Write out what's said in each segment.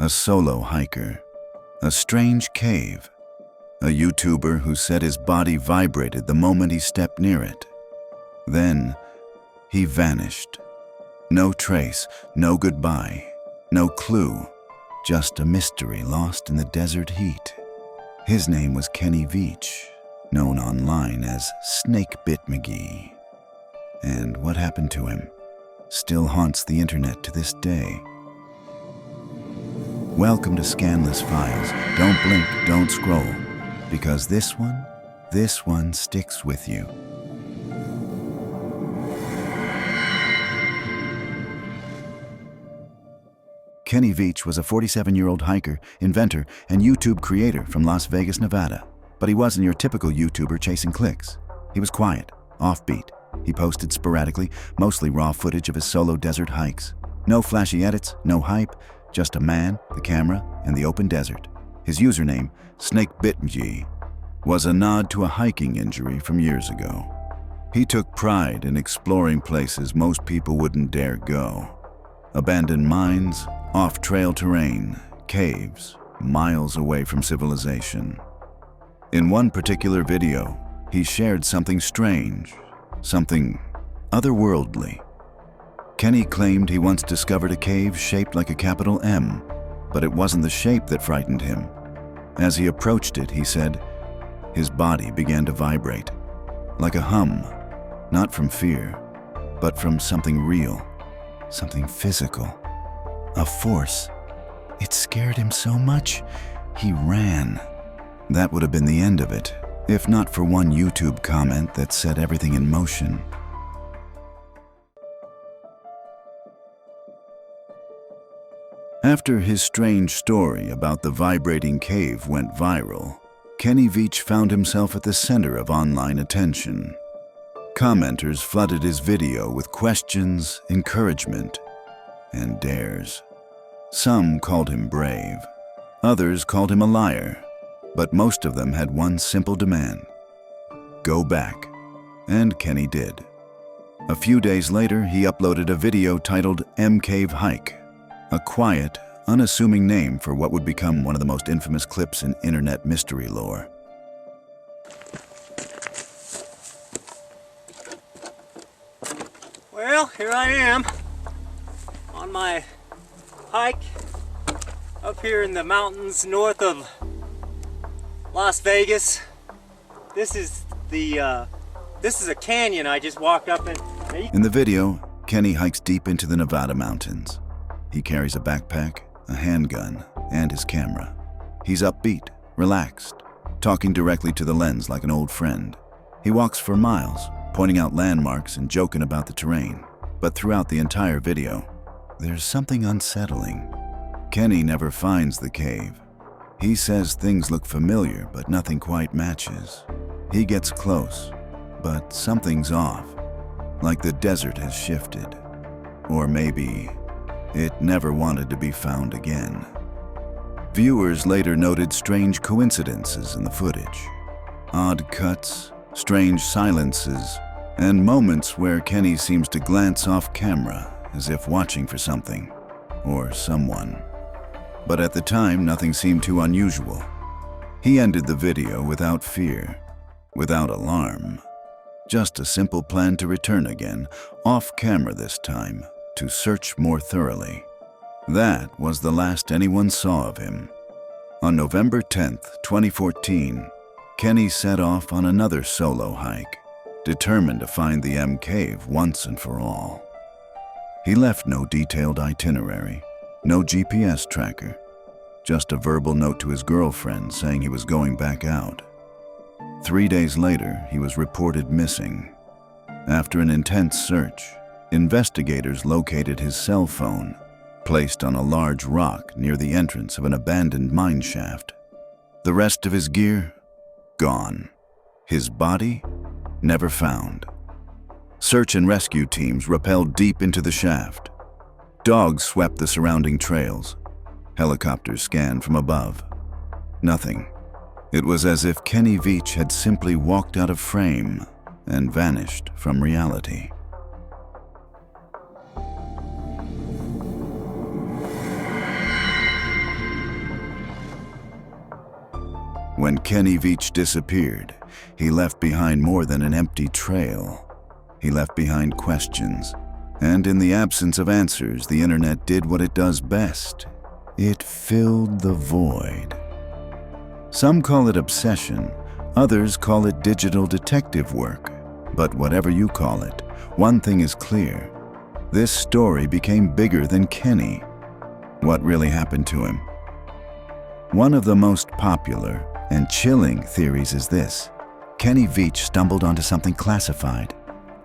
a solo hiker, a strange cave, a YouTuber who said his body vibrated the moment he stepped near it. Then, he vanished. No trace, no goodbye, no clue, just a mystery lost in the desert heat. His name was Kenny Veach, known online as Snakebit McGee. And what happened to him still haunts the internet to this day. Welcome to Skanless Files. Don't blink, don't scroll, because this one sticks with you. Kenny Veach was a 47-year-old hiker, inventor, and YouTube creator from Las Vegas, Nevada. But he wasn't your typical YouTuber chasing clicks. He was quiet, offbeat. He posted sporadically, mostly raw footage of his solo desert hikes. No flashy edits, no hype, just a man, the camera, and the open desert. His username, SnakeBitMG, was a nod to a hiking injury from years ago. He took pride in exploring places most people wouldn't dare go. Abandoned mines, off-trail terrain, caves, miles away from civilization. In one particular video, he shared something strange, something otherworldly. Kenny claimed he once discovered a cave shaped like a capital M, but it wasn't the shape that frightened him. As he approached it, he said, his body began to vibrate, like a hum, not from fear, but from something real, something physical, a force. It scared him so much, he ran. That would have been the end of it, if not for one YouTube comment that set everything in motion. After his strange story about the vibrating cave went viral, Kenny Veach found himself at the center of online attention. Commenters flooded his video with questions, encouragement, and dares. Some called him brave. Others called him a liar. But most of them had one simple demand: go back. And Kenny did. A few days later, he uploaded a video titled MCaveHike, a quiet, unassuming name for what would become one of the most infamous clips in internet mystery lore. Well, here I am on my hike up here in the mountains north of Las Vegas. This is a canyon I just walked up in. In the video, Kenny hikes deep into the Nevada mountains. He carries a backpack, a handgun, and his camera. He's upbeat, relaxed, talking directly to the lens like an old friend. He walks for miles, pointing out landmarks and joking about the terrain. But throughout the entire video, there's something unsettling. Kenny never finds the cave. He says things look familiar, but nothing quite matches. He gets close, but something's off, like the desert has shifted. Or maybe it never wanted to be found again. Viewers later noted strange coincidences in the footage. Odd cuts, strange silences, and moments where Kenny seems to glance off camera as if watching for something or someone. But at the time, nothing seemed too unusual. He ended the video without fear, without alarm. Just a simple plan to return again, off camera this time, to search more thoroughly. That was the last anyone saw of him. On November 10th, 2014, Kenny set off on another solo hike, determined to find the M Cave once and for all. He left no detailed itinerary, no GPS tracker, just a verbal note to his girlfriend saying he was going back out. 3 days later, he was reported missing. After an intense search, investigators located his cell phone, placed on a large rock near the entrance of an abandoned mine shaft. The rest of his gear, gone. His body, never found. Search and rescue teams rappelled deep into the shaft. Dogs swept the surrounding trails. Helicopters scanned from above. Nothing. It was as if Kenny Veach had simply walked out of frame and vanished from reality. When Kenny Veach disappeared, he left behind more than an empty trail. He left behind questions. And in the absence of answers, the internet did what it does best. It filled the void. Some call it obsession, others call it digital detective work. But whatever you call it, one thing is clear. This story became bigger than Kenny. What really happened to him? One of the most popular and chilling theories is this. Kenny Veach stumbled onto something classified.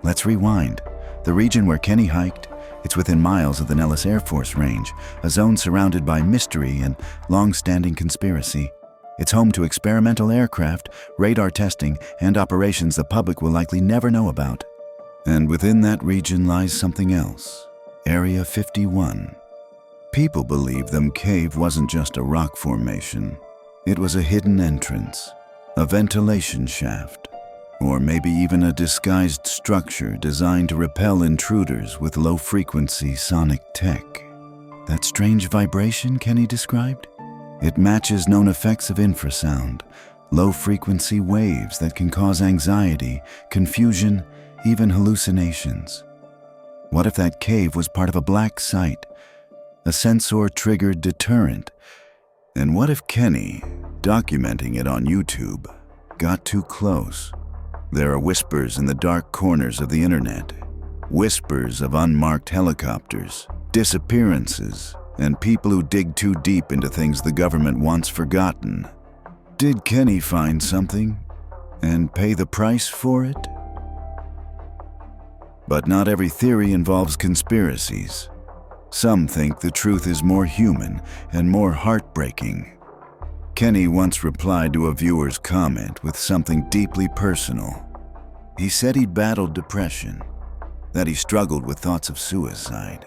Let's rewind. The region where Kenny hiked, it's within miles of the Nellis Air Force Range, a zone surrounded by mystery and long-standing conspiracy. It's home to experimental aircraft, radar testing, and operations the public will likely never know about. And within that region lies something else, Area 51. People believe the cave wasn't just a rock formation. It was a hidden entrance, a ventilation shaft, or maybe even a disguised structure designed to repel intruders with low-frequency sonic tech. That strange vibration Kenny described? It matches known effects of infrasound, low-frequency waves that can cause anxiety, confusion, even hallucinations. What if that cave was part of a black site, a sensor-triggered deterrent? And what if Kenny, documenting it on YouTube, got too close? There are whispers in the dark corners of the internet, whispers of unmarked helicopters, disappearances, and people who dig too deep into things the government wants forgotten. Did Kenny find something and pay the price for it? But not every theory involves conspiracies. Some think the truth is more human and more heartbreaking. Kenny once replied to a viewer's comment with something deeply personal. He said he'd battled depression, that he struggled with thoughts of suicide.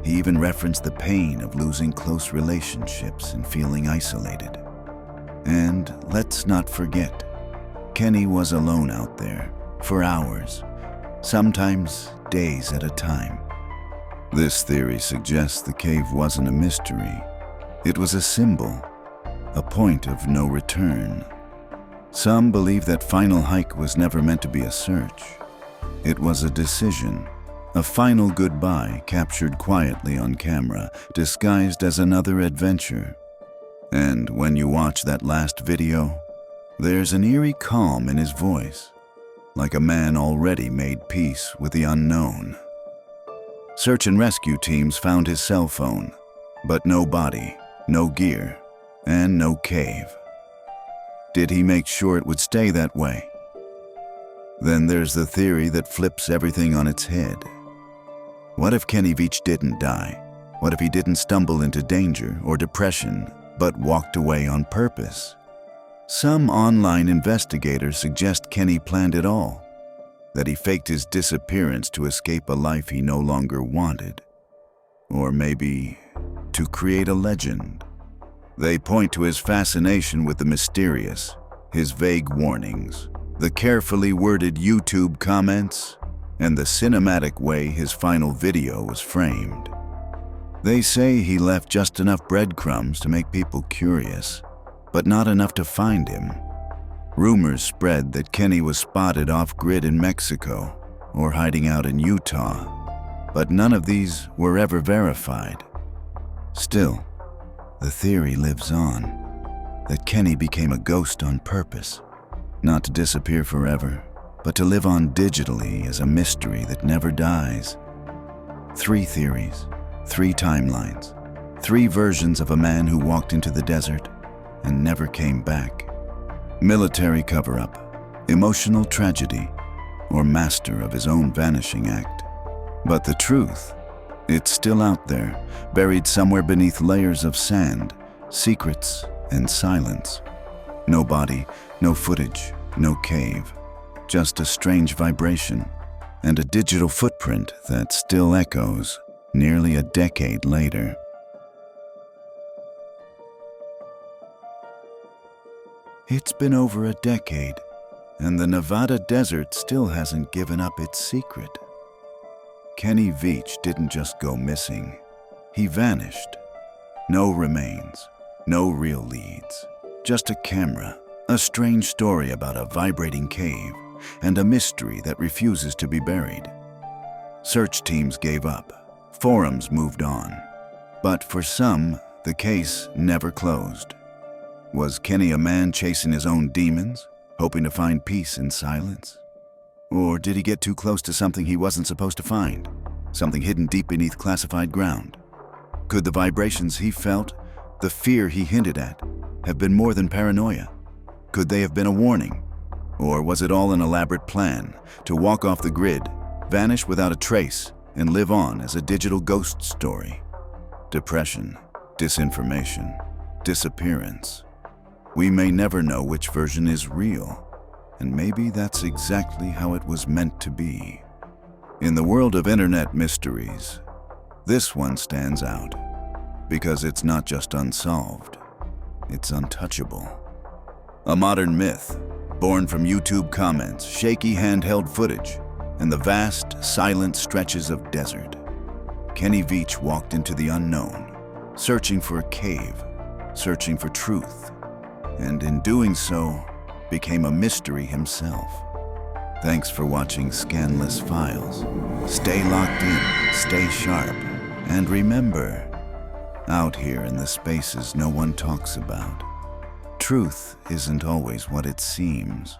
He even referenced the pain of losing close relationships and feeling isolated. And let's not forget, Kenny was alone out there for hours, sometimes days at a time. This theory suggests the cave wasn't a mystery. It was a symbol, a point of no return. Some believe that final hike was never meant to be a search. It was a decision, a final goodbye captured quietly on camera, disguised as another adventure. And when you watch that last video, there's an eerie calm in his voice, like a man already made peace with the unknown. Search and rescue teams found his cell phone, but no body, no gear, and no cave. Did he make sure it would stay that way? Then there's the theory that flips everything on its head. What if Kenny Veach didn't die? What if he didn't stumble into danger or depression, but walked away on purpose? Some online investigators suggest Kenny planned it all, that he faked his disappearance to escape a life he no longer wanted, or maybe to create a legend. They point to his fascination with the mysterious, his vague warnings, the carefully worded YouTube comments, and the cinematic way his final video was framed. They say he left just enough breadcrumbs to make people curious, but not enough to find him. Rumors spread that Kenny was spotted off-grid in Mexico or hiding out in Utah, but none of these were ever verified. Still, the theory lives on, that Kenny became a ghost on purpose, not to disappear forever, but to live on digitally as a mystery that never dies. 3 theories, 3 timelines, 3 versions of a man who walked into the desert and never came back. Military cover-up, emotional tragedy, or master of his own vanishing act. But the truth, it's still out there, buried somewhere beneath layers of sand, secrets, and silence. No body, no footage, no cave. Just a strange vibration, and a digital footprint that still echoes nearly a decade later. It's been over a decade, and the Nevada desert still hasn't given up its secret. Kenny Veach didn't just go missing. He vanished. No remains, no real leads, just a camera, A strange story about a vibrating cave and a mystery that refuses to be buried. Search teams gave up. Forums moved on. But for some, the case never closed. Was Kenny a man chasing his own demons, hoping to find peace in silence? Or did he get too close to something he wasn't supposed to find? Something hidden deep beneath classified ground? Could the vibrations he felt, the fear he hinted at, have been more than paranoia? Could they have been a warning? Or was it all an elaborate plan to walk off the grid, vanish without a trace, and live on as a digital ghost story? Depression, disinformation, disappearance. We may never know which version is real, and maybe that's exactly how it was meant to be. In the world of internet mysteries, this one stands out because it's not just unsolved, it's untouchable. A modern myth, born from YouTube comments, shaky handheld footage, and the vast, silent stretches of desert. Kenny Veach walked into the unknown, searching for a cave, searching for truth, and in doing so, became a mystery himself. Thanks for watching Skanless Files. Stay locked in, stay sharp, and remember, out here in the spaces no one talks about, truth isn't always what it seems.